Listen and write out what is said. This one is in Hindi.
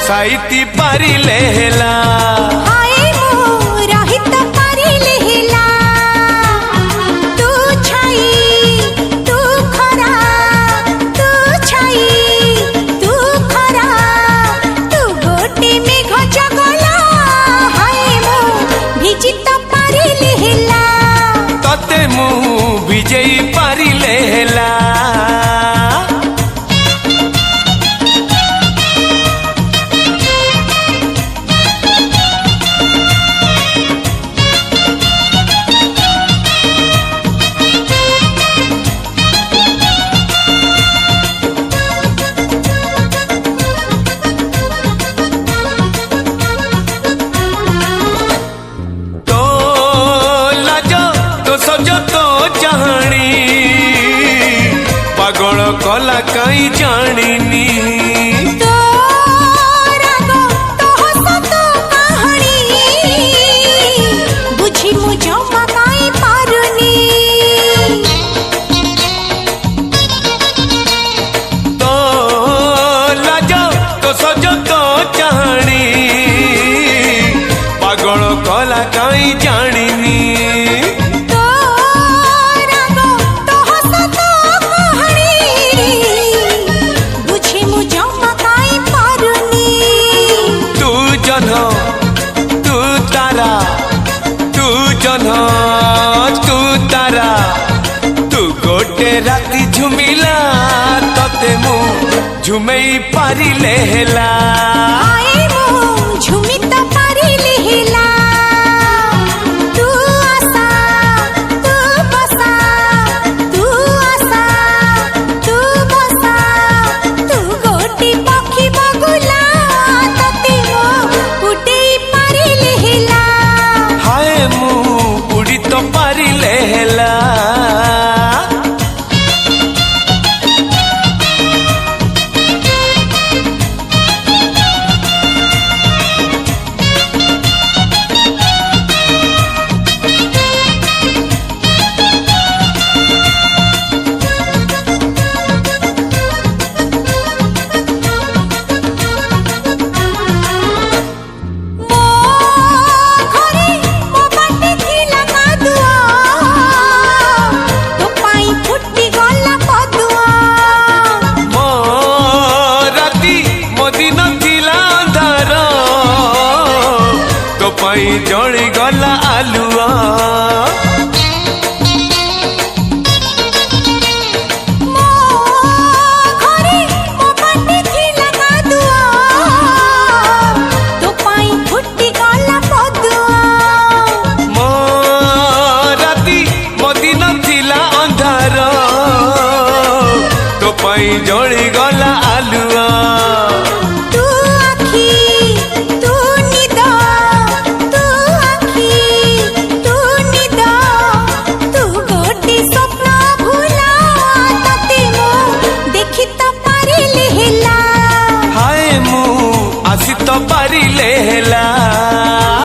साइती पारिले हेला हाय मो रहित पारिले हेला तू छाई तू खरा तू छाई तू खरा तू गोटे मेघ जगला हाय मो भिजित पारिले हेला तते मु विजयी पारिले हेला पागल कला कई जानिनी तो राग तो हस तो कहानी बुझी मु जमा काई पारुनी तो लाज तो सज तो चाहनी पागल कला कई जानिनी तू तारा तू गोटे राती झुमिला तते मु झुमई पारिले हेला हाय मो झुमित पारिले हेला तू आसा तू बसा तू आसा तू बसा तू गोटी पक्षी बगुला तते मो उडे पारिले हेला हाय मु उड़ी तो पारिले हेला जड़ी गला आलुआ घरे मो बाटे थिला कादुआ तो पाई फुटी गला पदुआ मो राती मो दिन थिला अंधार तो पाई जड़ी गला आलुआ